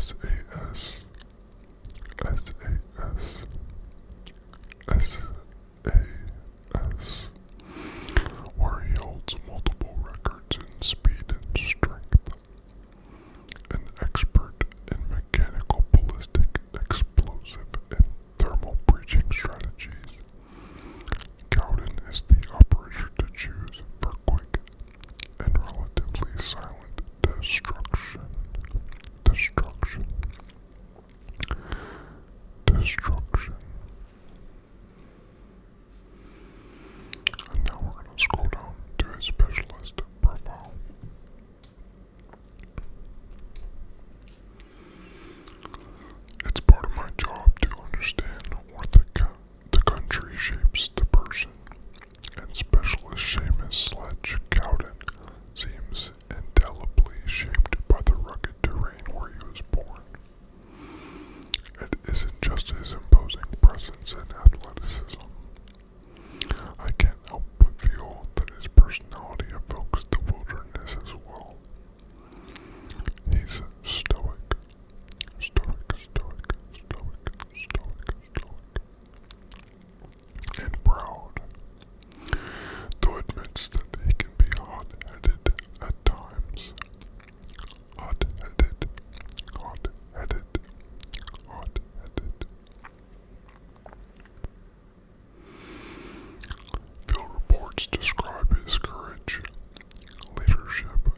SAS, SAS, SAS, where he holds multiple records in speed and strength. An expert in mechanical ballistic, explosive, and thermal breaching strategies, Cowden is the operator to choose for quick and relatively silent destruction. Destruction. Destruction. And now we're going to scroll down to his specialist profile. It's part of my job to understand where the country shapes the person, and specialist Seamus Sledge Cowden seems indelibly shaped by the rugged terrain where he was born. It isn't just his imposing presence and athleticism. I can't help but feel that his personality evokes the wilderness as well. He's stoic, and proud, though admits that he can be hot-headed at times. Hot-headed. Field reports describe his courage, leadership,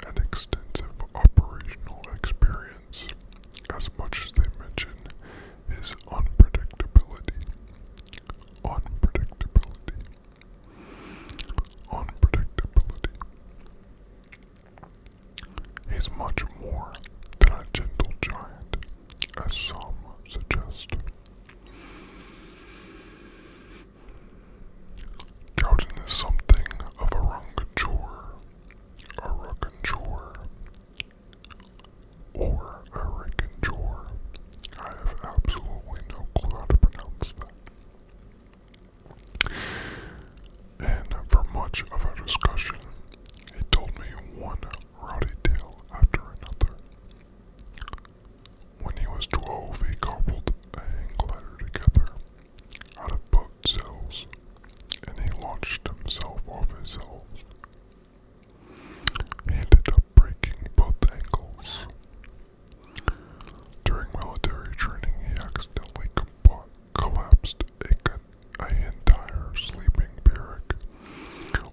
and extensive operational experience, as much as they mention his unpredictability. He's much more than a gentle giant, as some suggest. Cowden is something of a raconteur, or a raconteur. I have absolutely no clue how to pronounce that. And for much of our discussion, he told me one rowdy tale after another. When he was 12, he cobbled a hang glider together out of boat sails, and he launched himself off his sails. He ended up breaking both ankles. During military training, he accidentally collapsed a entire sleeping barrack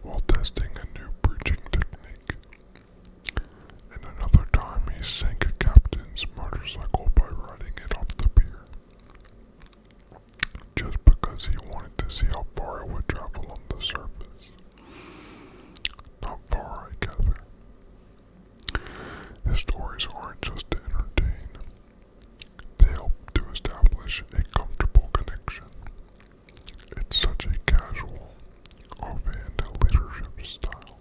while testing a new breaching technique. And another time, he sank a captain's motorcycle by riding it off the pier, just because he wanted to see how far it would travel on the surface. Not far, I gather. His stories aren't just to entertain. They help to establish a comfortable connection. It's such a casual, offhand leadership style.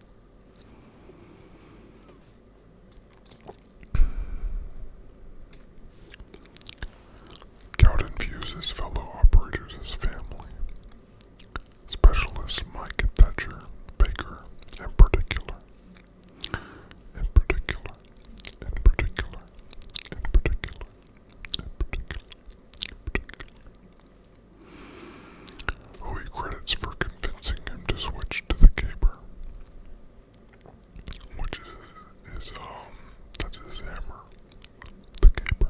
Cowden views his fellow operators as family. Specialists Mike and Thatcher Baker, in particular, who he credits for convincing him to switch to the caber, which is that's his hammer. The caber.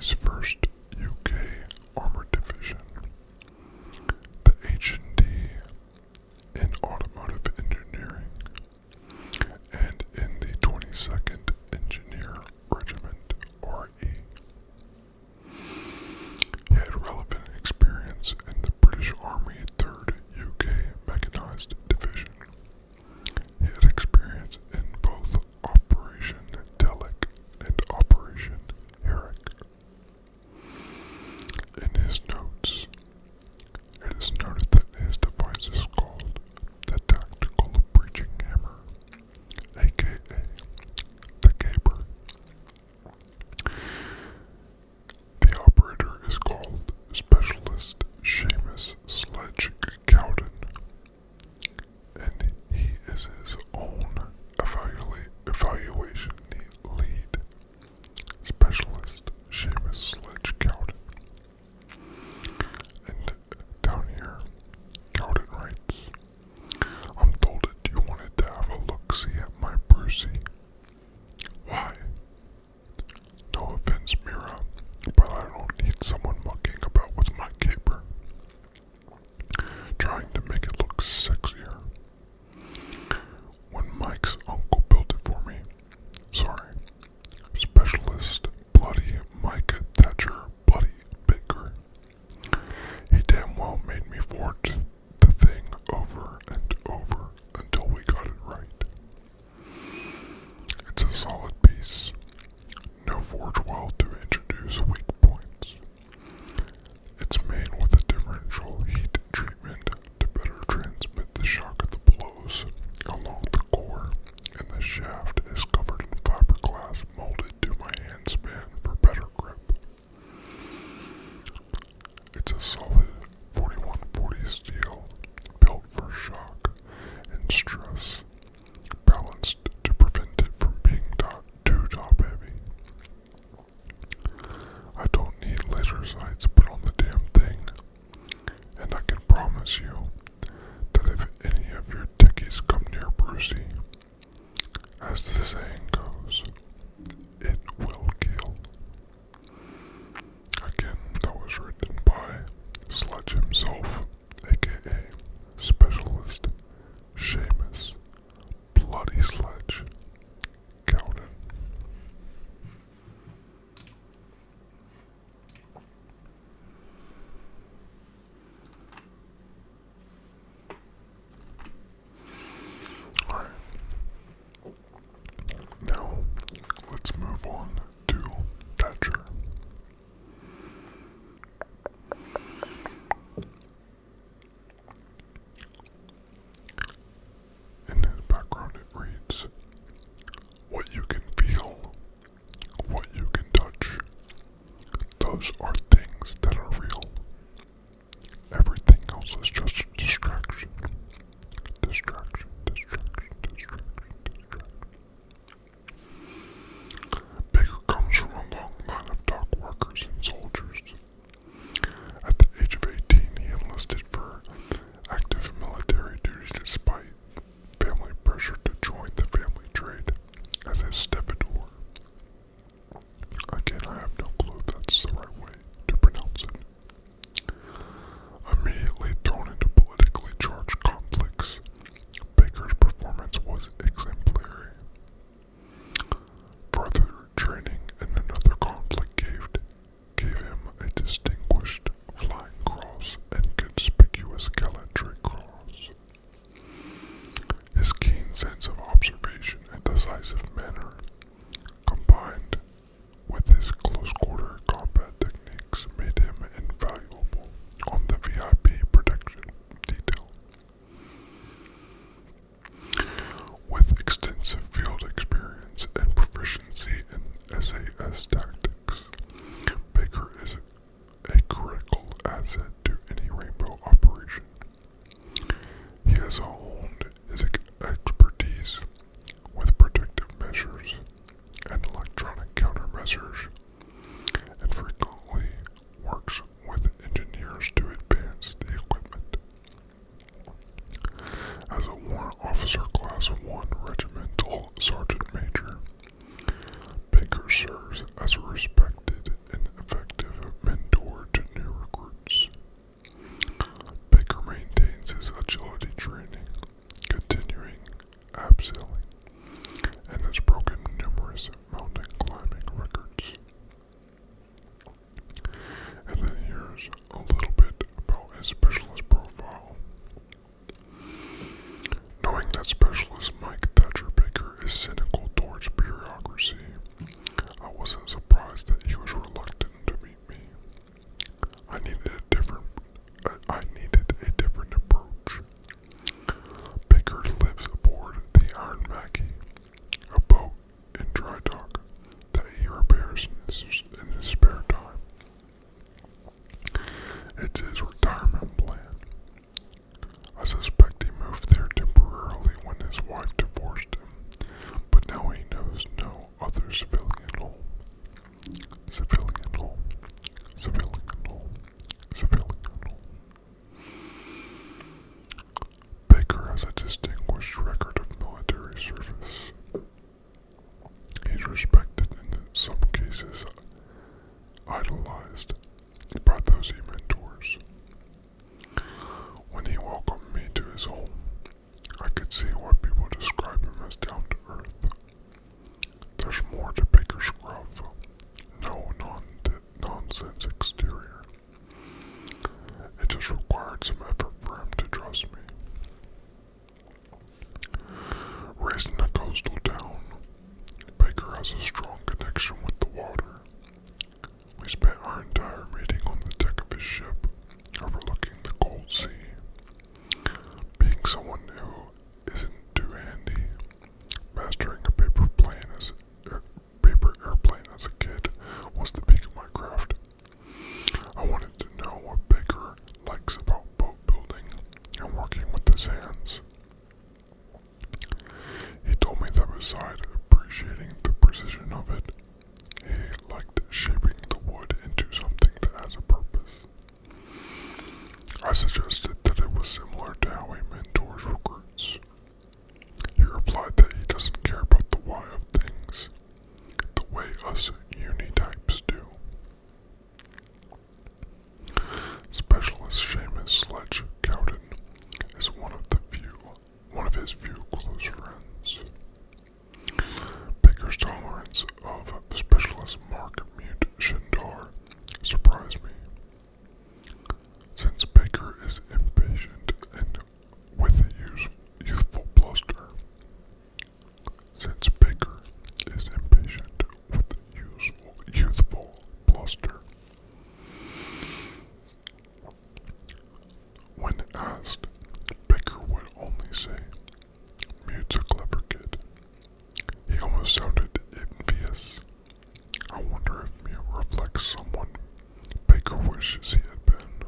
Army's 1st UK Armored Division, the H&D in Automotive Engineering, and in the 22nd Engineer Regiment, RE. He had relevant experience in the British Army 3rd UK Mechanized Division. He had experience in both Operation Delic and Operation Herrick. In his notes, it is noted that his device is called the Tactical Breaching Hammer, aka the Caper. The operator is called Specialist Seamus Sledge Cowden, and he is his own evaluation lead. Specialist Seamus Sledge Cowden. And down here, Cowden writes, I'm told that you wanted to have a look-see at my Brucey. Why? No offense, Mira, but I don't need someone mucking about with my caper, trying to make it look sexier. When Mike's uncle built it for me, sorry, Specialist Bloody Mike Thatcher Bloody Baker, he damn well made me forge the thing over and over until we got it right. It's a solid piece. No forge weld to introduce weak points. It's made with a differential heat treatment to better transmit the shock of the blows along the core, and the shaft is covered in fiberglass molded to my hand span for better grip. It's a solid 4140 steel built for shock and stress, balanced to prevent it from being too top heavy. I don't need laser sights put on the damn thing, and I can promise you that if any of your techies come near Brucey, as the saying goes, it will kill. Again, that was written by Sledge himself, aka Specialist Seamus Bloody Sledge Cowden. Alright. Now, let's move on to Thatcher. In his background it reads, what you can feel, what you can touch, those are things that are real. Everything else is just a distraction. Distraction, distraction, distraction, distraction. Baker comes from a long line of dock workers and soldiers. At the age of 18, he enlisted for active military duty despite family pressure to join the family trade as a stevedore. Again, I have no clue if that's the right way to pronounce it. Immediately thrown into politically charged conflicts, Baker's performance was exemplary. Further training in another conflict gave him a distinguished Flying Cross and Conspicuous Gallantry Cross. His keen sense of observation and decisive manner, combined with his close-quarter combat techniques, made him invaluable on the VIP protection detail. With extensive field experience and proficiency in SAS tactics, Baker is a critical asset to any Rainbow operation. He has honed his expertise with protective measures and electronic countermeasures, and frequently works with engineers to advance the equipment. As a Warrant Officer Class 1 Regimental Sergeant Major, Baker serves as a respected and effective idolized by those he mentors. When he welcomed me to his home, I could see why people describe him as down to earth. There's more to Baker's gruff, no nonsense exterior. It just required some effort for him to trust me. Raised in a coastal town, Baker has a strong connection with the water. We spent our entire meeting on the deck of his ship, overlooking the cold sea. Being someone who isn't too handy, mastering a paper airplane as a kid was the peak of my craft. I wanted to know what Baker likes about boat building and working with his hands. He told me that beside appreciating the precision of it, he liked shaping the wood into something that has a purpose. I suggested that it was similar to how he mentors recruits. He replied that he doesn't care about the why of things, the way us uni types do. Specialist Seamus Sledge Cowden is one of his few close friends. Baker's tolerance of Specialist Mark Mute Shindar surprised me. Since Baker is impatient and with a youthful bluster. Since Baker is impatient with youthful bluster. When asked, Baker would only say, "Mute's a clever kid." He almost sounded envious. I wonder if Mute reflects someone Baker wishes he had been.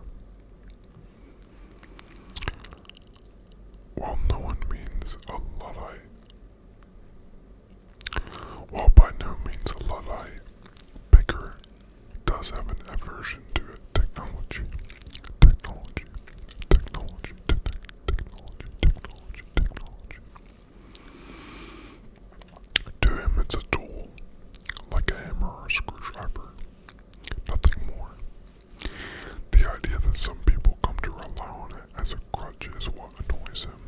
While no one means a Luddite, while by no means a Luddite, Baker does have an aversion to it. Technology. To him, it's a tool, like a hammer or a screwdriver, nothing more. The idea that some people come to rely on it as a crutch is what annoys him.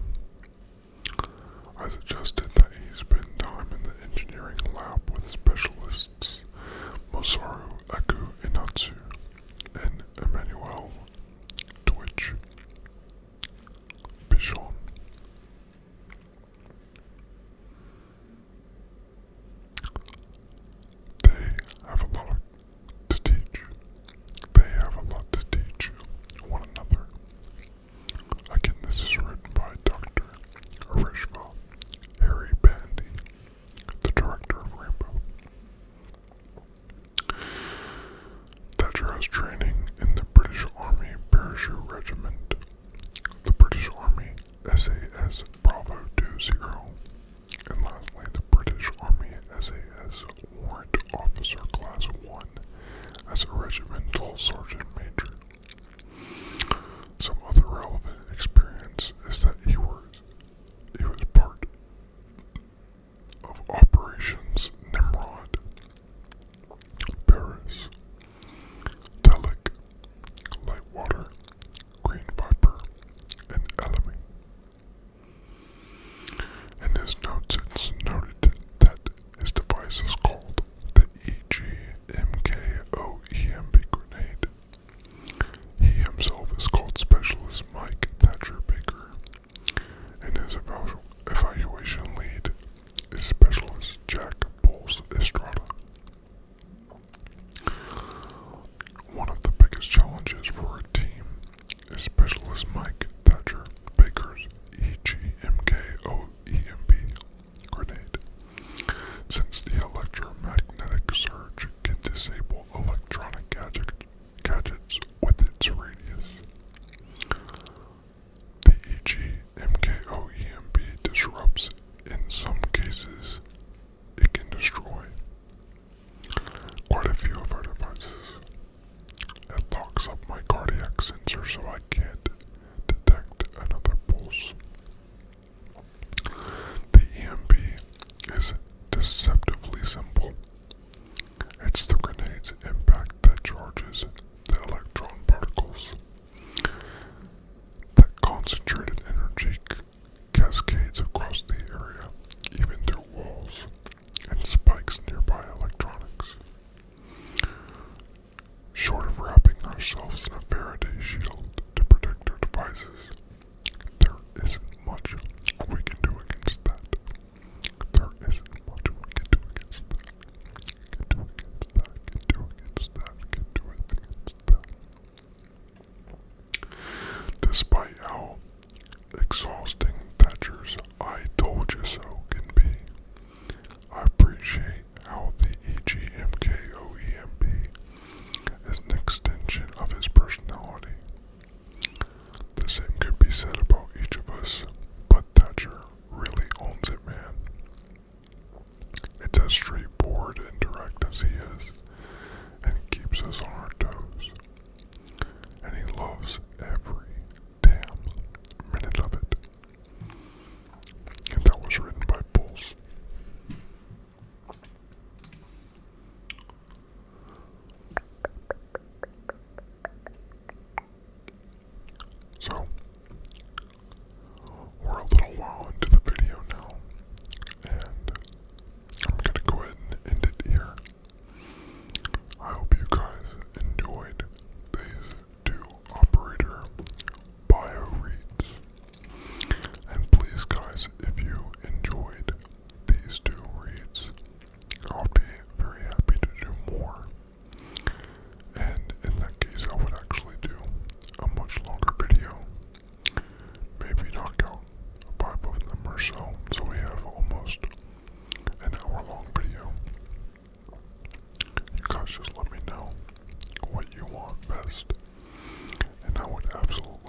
I suggested that he spend time in the engineering lab with specialists Masaru Eku Inatsu and Emmanuel Twitch Bichon. They have a lot to teach one another. Again, this is written by Dr. Arishva Harry Bandy, the director of Rainbow. Thatcher has training in the British Army Parachute Regiment, the British Army SAS Bravo 20, and lastly the British Army SAS Warrant Officer Class 1 as a regimental sergeant major. Some other relevant experience is that he was part of Operations Nimrod, Paris, Telic, Lightwater, Green Viper, and Elemi. In his notes, it's noted that his device is called the EGMKOEMB grenade. He himself is called Specialist Mike Thatcher Baker, and his evaluation lead is Specialist Jack Bowles Estrada. One of the biggest challenges for a team is Specialist Mike Thatcher Baker's EGMKOEMB grenade, since the electromagnetic surge can disable electronic gadgets with its radius. The EGMKOEMB disrupts. In some cases, it can destroy quite a few of our devices. It locks up my cardiac sensor so I can't detect another pulse. The EMB is deceptively simple. It's the grenade's impact that Short of wrapping ourselves in a Faraday shield to protect our devices, there isn't much we can do against that. There isn't much we can do against that. Can do against that. Can do against that. Can do against that. Despite how exhausting Thatcher's "I told you so" can be, I appreciate how the EGMKOEMP is an extension of his personality. The same could be said about each of us, but Thatcher really owns it, man. It's as straightforward and direct as he is, and he keeps us on our toes. And he loves every damn minute of it. And that was written by Pulse. So, we're a little while into the video now, and I'm gonna go ahead and end it here. I hope you guys enjoyed these 2 operator bio reads. And please guys, if you enjoyed these 2 reads, I'll be very happy to do more. And in that case, I would actually do a much longer video. Maybe knock out 5 of them or so we have almost an hour-long video. You guys just let me know what you want best, and I would absolutely